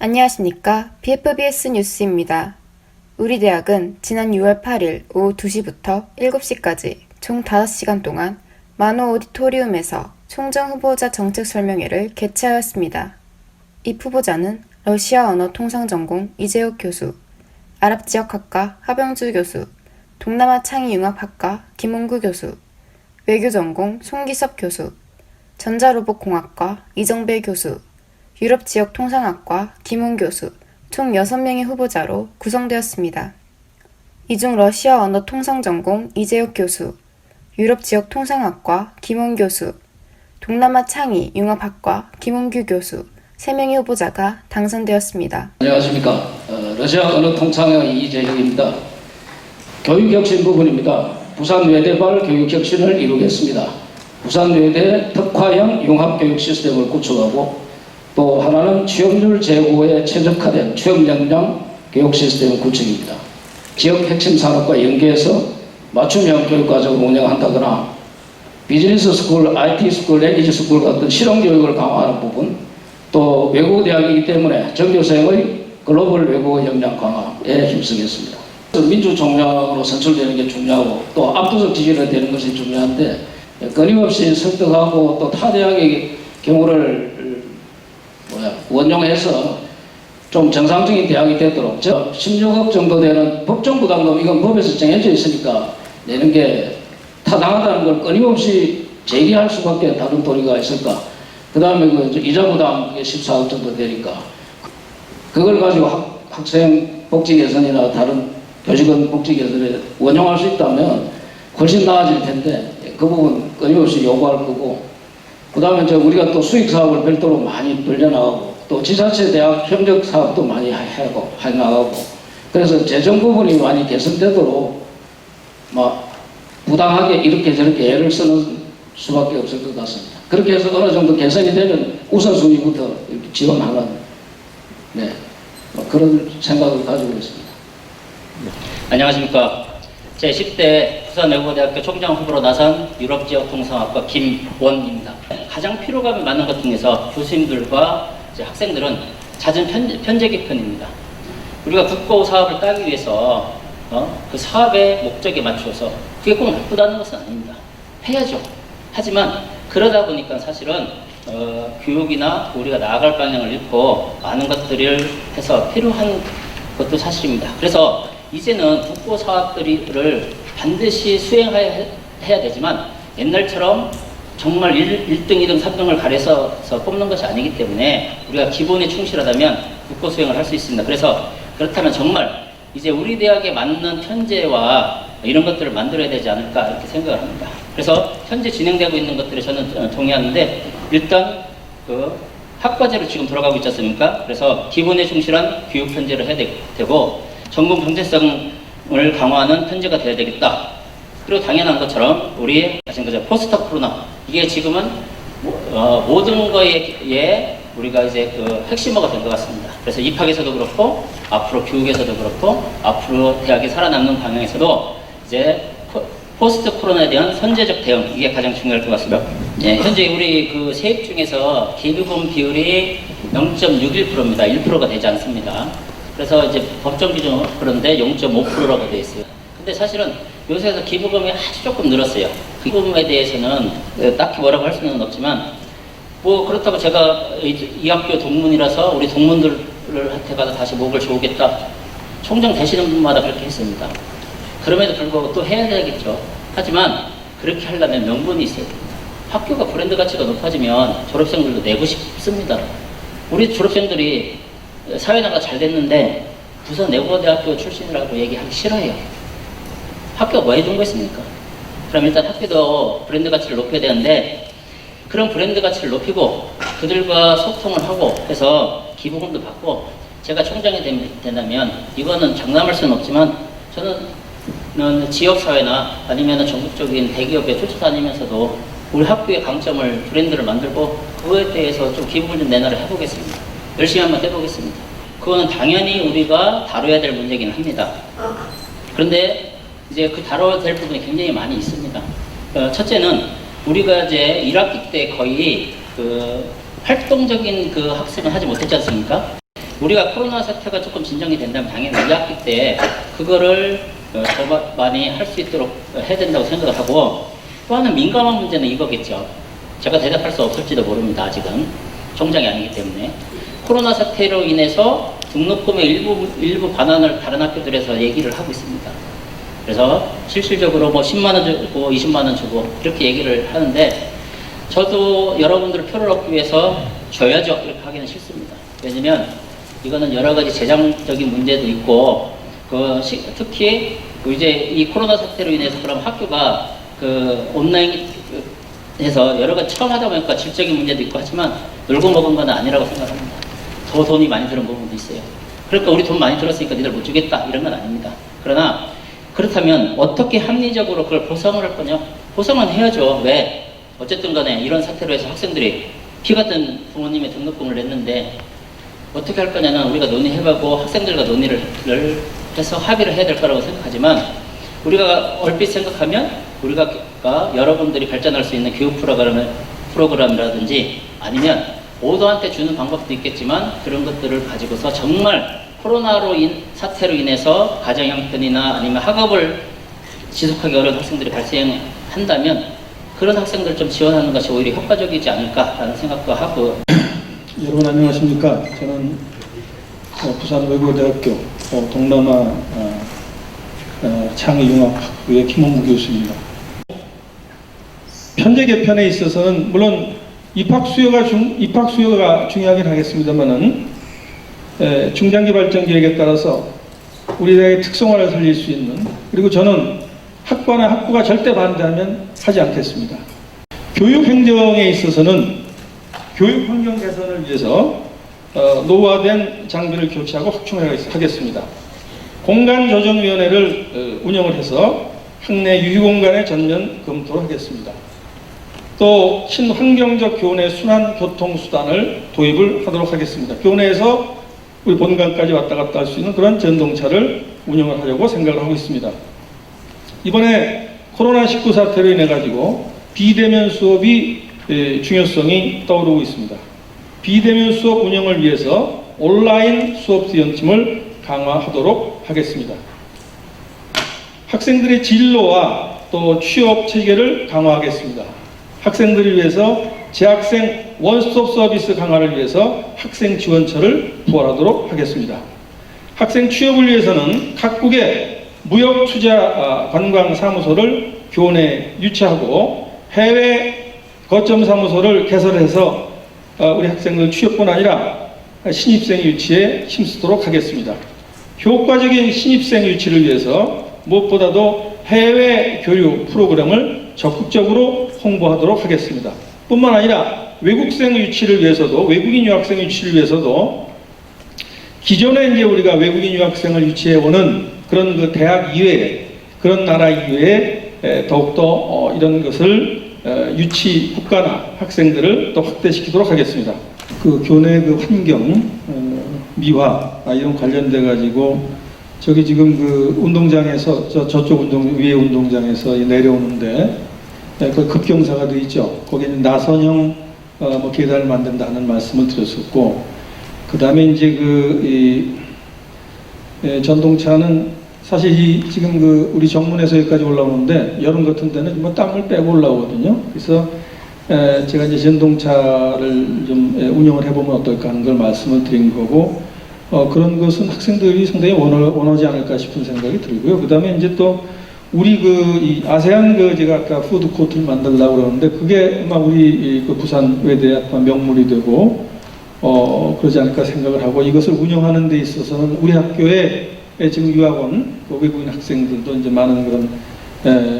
안녕하십니까. BFBS 뉴스입니다. 우리 대학은 지난 6월 8일 오후 2시부터 7시까지 총 5시간 동안 만호 오디토리움에서 총정 후보자 정책 설명회를 개최하였습니다. 이 후보자는 러시아 언어 통상 전공 이재욱 교수, 아랍지역학과 하병주 교수, 동남아 창의융합학과 김홍구 교수, 외교 전공 송기섭 교수, 전자로봇공학과 이정배 교수, 유럽지역통상학과 김훈 교수, 총 6명의 후보자로 구성되었습니다. 이 중 러시아 언어 통상 전공 이재욱 교수, 유럽지역통상학과 김훈 교수, 동남아 창의융합학과 김홍규 교수 3명의 후보자가 당선되었습니다. 안녕하십니까. 러시아 언어 통상의 이재혁입니다. 교육혁신 부분입니다. 부산 외대발 교육혁신을 이루겠습니다. 부산 외대 특화형 융합교육 시스템을 구축하고 또 하나는 취업률 제고에 최적화된 취업 역량 교육 시스템 구축입니다. 지역 핵심 산업과 연계해서 맞춤형 교육과정을 운영한다거나 비즈니스 스쿨, IT 스쿨, 랭귀지 스쿨 같은 실용 교육을 강화하는 부분, 또 외국어 대학이기 때문에 전교생의 글로벌 외국어 역량 강화에 힘쓰겠습니다. 민주총장으로 선출되는 게 중요하고 또 압도적 지지를 되는 것이 중요한데 끊임없이 설득하고 또 타 대학의 경우를 원용해서 좀 정상적인 대학이 되도록 16억 정도 되는 법정 부담금, 이건 법에서 정해져 있으니까 내는 게 타당하다는 걸 끊임없이 제기할 수밖에 다른 도리가 있을까. 그 다음에 그 이자 부담 14억 정도 되니까 그걸 가지고 학생 복지 개선이나 다른 교직원 복지 개선에 원용할 수 있다면 훨씬 나아질 텐데 그 부분 끊임없이 요구할 거고, 그 다음에 우리가 또 수익 사업을 별도로 많이 벌려나가고 또 지자체 대학 협력 사업도 많이 해나가고, 그래서 재정 부분이 많이 개선되도록 부당하게 이렇게 저렇게 애를 쓰는 수밖에 없을 것 같습니다. 그렇게 해서 어느 정도 개선이 되면 우선순위부터 이렇게 지원하는 그런 생각을 가지고 있습니다. 안녕하십니까. 제10대 부산외국어대학교 총장 후보로 나선 유럽지역통상학과 김원입니다. 가장 피로감이 많은 것 중에서 교수님들과 학생들은 잦은 편제기 편입니다. 우리가 국고 사업을 따기 위해서 그 사업의 목적에 맞춰서 그게 꼭 나쁘다는 것은 아닙니다. 해야죠. 하지만 그러다 보니까 사실은 교육이나 우리가 나아갈 방향을 잃고 많은 것들을 해서 필요한 것도 사실입니다. 그래서 이제는 국고 사업들을 반드시 수행해야 되지만 옛날처럼 정말 1등, 2등, 3등을 가려서 뽑는 것이 아니기 때문에 우리가 기본에 충실하다면 국고 수행을 할 수 있습니다. 그래서 그렇다면 정말 이제 우리 대학에 맞는 편제와 이런 것들을 만들어야 되지 않을까 이렇게 생각을 합니다. 그래서 현재 진행되고 있는 것들에 저는 동의하는데, 일단 그 학과제로 지금 돌아가고 있지 않습니까? 그래서 기본에 충실한 교육 편제를 해야 되고 전공 정체성을 강화하는 편제가 되어야 되겠다. 그리고 당연한 것처럼 우리 포스트 코로나, 이게 지금은 모든 거에 우리가 이제 그 핵심어가 된 것 같습니다. 그래서 입학에서도 그렇고 앞으로 교육에서도 그렇고 앞으로 대학이 살아남는 방향에서도 이제 포스트 코로나에 대한 선제적 대응, 이게 가장 중요할 것 같습니다. 네, 현재 우리 그 세입 중에서 기부금 비율이 0.61%입니다. 1%가 되지 않습니다. 그래서 이제 법정 기준 그런데 0.5%라고 되어 있어요. 근데 사실은 요새에서 기부금이 아주 조금 늘었어요. 기부금에 대해서는 딱히 뭐라고 할 수는 없지만 그렇다고 제가 이 학교 동문이라서 우리 동문들한테 가서 다시 목을 조우겠다. 총장 되시는 분마다 그렇게 했습니다. 그럼에도 불구하고 또 해야 되겠죠. 하지만 그렇게 하려면 명분이 있어야 됩니다. 학교가 브랜드 가치가 높아지면 졸업생들도 내고 싶습니다. 우리 졸업생들이 사회나가 잘 됐는데 부산 내국어대학교 출신이라고 얘기하기 싫어해요. 학교가 뭐 해준 거 있습니까? 그럼 일단 학교도 브랜드 가치를 높여야 되는데, 그런 브랜드 가치를 높이고 그들과 소통을 하고 해서 기부금도 받고, 제가 총장이 된다면 이거는 장담할 수는 없지만 저는 지역사회나 아니면 전국적인 대기업에 쫓아다니면서도 우리 학교의 강점을 브랜드를 만들고 그거에 대해서 좀 기부를 좀 내놔를 해보겠습니다. 열심히 한번 해보겠습니다. 그거는 당연히 우리가 다뤄야 될 문제긴 합니다. 그런데 이제 그 다뤄야 될 부분이 굉장히 많이 있습니다. 첫째는 우리가 이제 1학기 때 거의 그 활동적인 그 학습은 하지 못했지 않습니까? 우리가 코로나 사태가 조금 진정이 된다면 당연히 2학기 때 그거를 더 많이 할 수 있도록 해야 된다고 생각을 하고, 또 하나 민감한 문제는 이거겠죠. 제가 대답할 수 없을지도 모릅니다. 아직은 총장이 아니기 때문에. 코로나 사태로 인해서 등록금의 일부 반환을 다른 학교들에서 얘기를 하고 있습니다. 그래서 실질적으로 뭐 10만 원 주고 20만 원 주고 이렇게 얘기를 하는데, 저도 여러분들의 표를 얻기 위해서 줘야죠 이렇게 하기는 싫습니다. 왜냐면 이거는 여러 가지 재정적인 문제도 있고, 특히 이제 이 코로나 사태로 인해서 그럼 학교가 온라인에서 여러 가지 처음 하다 보니까 질적인 문제도 있고 하지만 놀고 먹은 건 아니라고 생각합니다. 더 돈이 많이 드는 부분도 있어요. 그러니까 우리 돈 많이 들었으니까 니들 못 주겠다 이런 건 아닙니다. 그러나 그렇다면 어떻게 합리적으로 그걸 보상을 할 거냐? 보상은 해야죠. 왜? 어쨌든 간에 이런 사태로 해서 학생들이 피 같은 부모님의 등록금을 냈는데 어떻게 할 거냐는 우리가 논의해보고 학생들과 논의를 해서 합의를 해야 될 거라고 생각하지만, 우리가 얼핏 생각하면 우리가 여러분들이 발전할 수 있는 교육 프로그램이라든지 아니면 모두한테 주는 방법도 있겠지만, 그런 것들을 가지고서 정말 코로나로 사태로 인해서 가정 형편이나 아니면 학업을 지속하기 어려운 학생들이 발생한다면 그런 학생들 좀 지원하는 것이 오히려 효과적이지 않을까라는 생각도 하고. 여러분 안녕하십니까? 저는 부산 외국어대학교 동남아 창의융합학부의 김원무 교수입니다. 편제 개편에 있어서는 물론 입학 수요가 중요하긴 하겠습니다만은 중장기 발전 계획에 따라서 우리 대학의 특성화를 살릴 수 있는, 그리고 저는 학과나 학부가 절대 반대하면 하지 않겠습니다. 교육 행정에 있어서는 교육 환경 개선을 위해서 노후화된 장비를 교체하고 확충하겠습니다. 공간조정위원회를 운영을 해서 학내 유휴공간의 전면 검토를 하겠습니다. 또 친환경적 교내 순환 교통수단을 도입을 하도록 하겠습니다. 교내에서 우리 본관까지 왔다 갔다 할 수 있는 그런 전동차를 운영을 하려고 생각을 하고 있습니다. 이번에 코로나19 사태로 인해 가지고 비대면 수업이 중요성이 떠오르고 있습니다. 비대면 수업 운영을 위해서 온라인 수업 지원팀을 강화하도록 하겠습니다. 학생들의 진로와 또 취업 체계를 강화하겠습니다. 학생들을 위해서 재학생 원스톱 서비스 강화를 위해서 학생 지원처를 부활하도록 하겠습니다. 학생 취업을 위해서는 각국의 무역 투자 관광 사무소를 교내에 유치하고 해외 거점 사무소를 개설해서 우리 학생들 취업뿐 아니라 신입생 유치에 힘쓰도록 하겠습니다. 효과적인 신입생 유치를 위해서 무엇보다도 해외 교류 프로그램을 적극적으로 홍보하도록 하겠습니다. 뿐만 아니라 외국생 유치를 위해서도, 외국인 유학생 유치를 위해서도 기존에 이제 우리가 외국인 유학생을 유치해오는 그런 그 대학 이외에, 그런 나라 이외에 더욱더 이런 것을 유치 국가나 학생들을 또 확대시키도록 하겠습니다. 그 교내 그 환경, 미화 이런 관련돼 가지고 저기 지금 그 운동장에서 저쪽 위에 운동장에서 내려오는데 그 급경사가 돼 있죠. 거기는 나선형 뭐 계단을 만든다는 말씀을 드렸었고, 그 다음에 이제 전동차는 사실 지금 우리 정문에서 여기까지 올라오는데 여름 같은 때는 뭐 땀을 빼고 올라오거든요. 그래서 제가 이제 전동차를 좀 운영을 해보면 어떨까 하는 걸 말씀을 드린 거고, 그런 것은 학생들이 상당히 원하지 않을까 싶은 생각이 들고요. 그 다음에 이제 또 우리 이 아세안 제가 아까 푸드 코트를 만들려고 그러는데 그게 아마 우리 부산 외대 명물이 되고 그러지 않을까 생각을 하고, 이것을 운영하는 데 있어서는 우리 학교에 지금 유학원 외국인 학생들도 이제 많은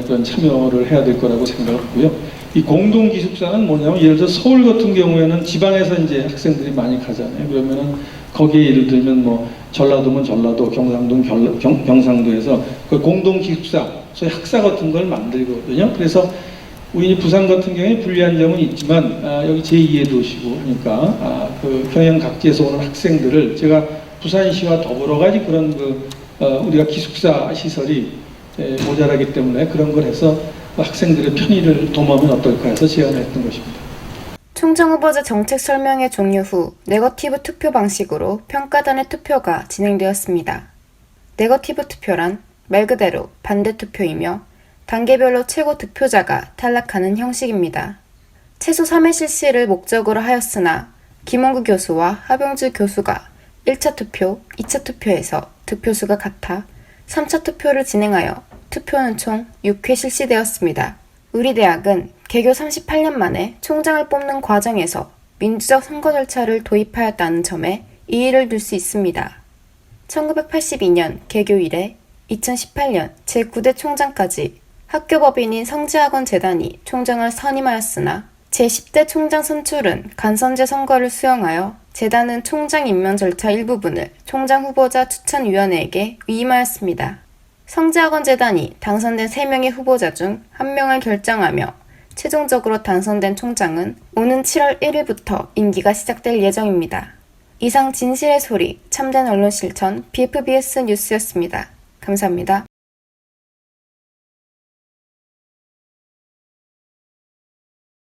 그런 참여를 해야 될 거라고 생각하고요. 이 공동 기숙사는 뭐냐면, 예를 들어 서울 같은 경우에는 지방에서 이제 학생들이 많이 가잖아요. 그러면은 거기에 예를 들면 뭐 전라도면 전라도, 경상도는 경상도에서 그 공동 기숙사, 소위 학사 같은 걸 만들거든요. 그래서 우리 부산 같은 경우에 불리한 점은 있지만 여기 제2의 도시고 하니까 그 평양 각지에서 오는 학생들을 제가 부산시와 더불어 가지 그런 우리가 기숙사 시설이 모자라기 때문에 그런 걸 해서 학생들의 편의를 도모하면 어떨까 해서 제안을 했던 것입니다. 총장 후보자 정책 설명회 종료 후 네거티브 투표 방식으로 평가단의 투표가 진행되었습니다. 네거티브 투표란 말 그대로 반대 투표이며 단계별로 최고 득표자가 탈락하는 형식입니다. 최소 3회 실시를 목적으로 하였으나 김원구 교수와 하병주 교수가 1차 투표, 2차 투표에서 득표수가 같아 3차 투표를 진행하여 투표는 총 6회 실시되었습니다. 우리 대학은 개교 38년 만에 총장을 뽑는 과정에서 민주적 선거 절차를 도입하였다는 점에 이의를 둘 수 있습니다. 1982년 개교 이래 2018년 제9대 총장까지 학교법인인 성지학원재단이 총장을 선임하였으나 제10대 총장 선출은 간선제 선거를 수용하여 재단은 총장 임명 절차 일부분을 총장 후보자 추천위원회에게 위임하였습니다. 성지학원재단이 당선된 3명의 후보자 중 1명을 결정하며 최종적으로 당선된 총장은 오는 7월 1일부터 임기가 시작될 예정입니다. 이상 진실의 소리, 참된 언론 실천 BFBS 뉴스였습니다. 감사합니다.